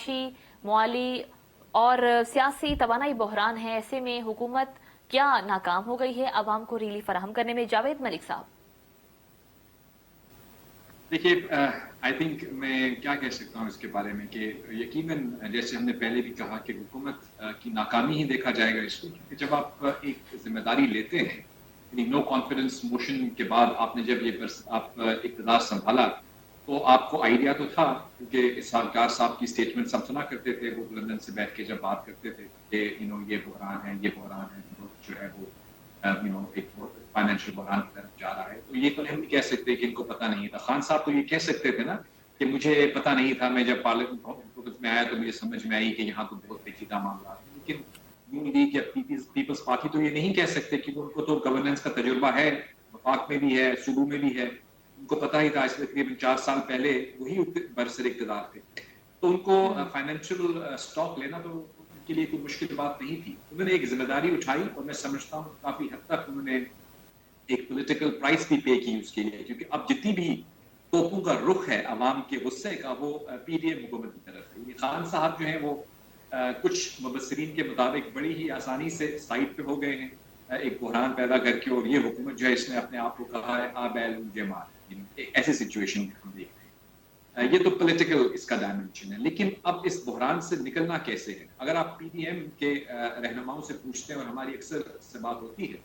معاشی، مالی اور سیاسی توانائی بحران ہے، ایسے میں حکومت کیا ناکام ہو گئی ہے عوام کو ریلیف فراہم کرنے میں؟ جاوید ملک صاحب دیکھیے، آئی تھنک میں کیا کہہ سکتا ہوں اس کے بارے میں کہ یقیناً جیسے ہم نے پہلے بھی کہا کہ حکومت کی ناکامی ہی دیکھا جائے گا اس کو، کیونکہ جب آپ ایک ذمہ داری لیتے ہیں، یعنی نو کانفیڈنس موشن کے بعد آپ نے جب یہ آپ اقتدار سنبھالا تو آپ کو آئیڈیا تو تھا، کیونکہ اسحاق صاحب کی اسٹیٹمنٹ ہم سنا کرتے تھے، وہ لندن سے بیٹھ کے جب بات کرتے تھے کہ یہ بحران ہے، یہ بحران ہے، جو ہے وہ ایک فائنینشیل بحران کی طرف جا رہا ہے، تو یہ تو ہم نہیں کہہ سکتے کہ ان کو پتہ نہیں تھا۔ خان صاحب تو یہ کہہ سکتے تھے نا کہ مجھے پتہ نہیں تھا، میں جب پارلیمنٹ میں آیا تو مجھے سمجھ میں آئی کہ یہاں تو بہت پیچیدہ معاملات ہیں، لیکن نون لیگ یا پیپلز پارٹی تو یہ نہیں کہہ سکتے کہ ان کو تو گورننس کا تجربہ ہے، وفاق میں بھی ہے، صوبوں میں بھی ہے، ان کو پتہ ہی تھا، اس لیے تقریباً 4 سال پہلے وہی برسر اقتدار تھے، تو ان کو فائنینشیل اسٹاک لینا تو ان کے لیے کوئی مشکل بات نہیں تھی۔ انہوں نے ایک ذمہ داری اٹھائی اور میں سمجھتا ہوں کافی حد تک انہوں نے ایک پولیٹیکل پرائس بھی پے کی اس کے لیے، کیونکہ اب جتنی بھی توپوں کا رخ ہے عوام کے غصے کا وہ پی ڈی ایم حکومت کی طرف ہے۔ خان صاحب جو ہیں وہ کچھ مبصرین کے مطابق بڑی ہی آسانی سے سائڈ پہ ہو گئے ہیں ایک بحران پیدا کر کے، اور یہ حکومت جو ہے اس نے اپنے آپ کو کہا ہے آ بیل مجھے مار، ایسی سچویشن ہم دیکھ رہے ہیں۔ یہ تو پولیٹیکل اس کا ڈائمینشن ہے، لیکن اب اس بحران سے نکلنا کیسے ہے؟ اگر آپ پی ڈی ایم کے رہنماؤں سے پوچھتے ہیں، اور ہماری اکثر سے بات ہوتی ہے،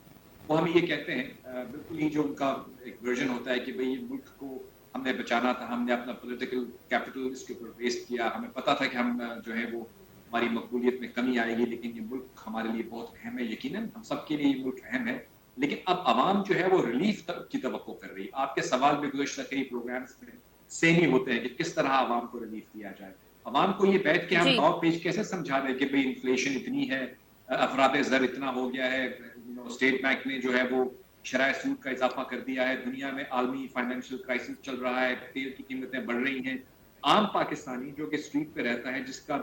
وہ ہمیں یہ کہتے ہیں بالکل ہی جو ان کا ایک ورژن ہوتا ہے کہ بھئی ملک کو ہم نے بچانا تھا، ہم نے اپنا پولیٹیکل کیپٹل اس کے اوپر ویسٹ کیا، ہمیں پتا تھا کہ ہم جو ہے وہ ہماری مقبولیت میں کمی آئے گی، لیکن یہ ملک ہمارے لیے بہت اہم ہے، یقیناً ہم سب کے لیے یہ ملک اہم ہے، لیکن اب عوام جو ہے وہ ریلیف کی توقع کر رہی ہے۔ آپ کے سوال میں گزشتہ کئی پروگرامز میں سیم ہی ہوتے ہیں کہ کس طرح عوام کو ریلیف دیا جائے۔ عوام کو یہ بیٹھ کے ہم جی ٹاپ پیج کیسے سمجھا رہے کہ بھئی انفلیشن اتنی ہے، افراط زر اتنا ہو گیا ہے، اسٹیٹ بینک نے جو ہے وہ شرح سود کا اضافہ کر دیا ہے، دنیا میں عالمی فائنینشیل کرائسس چل رہا ہے، تیل کی قیمتیں بڑھ رہی ہیں۔ عام پاکستانی جو کہ اسٹریٹ پہ رہتا ہے، جس کا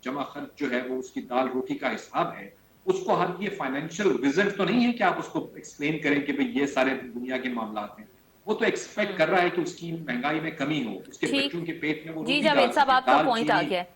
جمع خرچ جو ہے وہ اس کی دال روٹی کا حساب ہے، اس کو ہر یہ فائنینشیل وزٹ تو نہیں ہے کہ آپ اس کو ایکسپلین کریں کہ بھئی یہ سارے دنیا کے معاملات ہیں، وہ تو ایکسپیکٹ کر رہا ہے کہ اس کی مہنگائی میں کمی ہو، اس کے ٹھیک بچوں کے پیٹ میں وہ جی روٹی ڈال جاوید صاحب سکے، آپ کا دال پوائنٹ آ چینی گیا ہے۔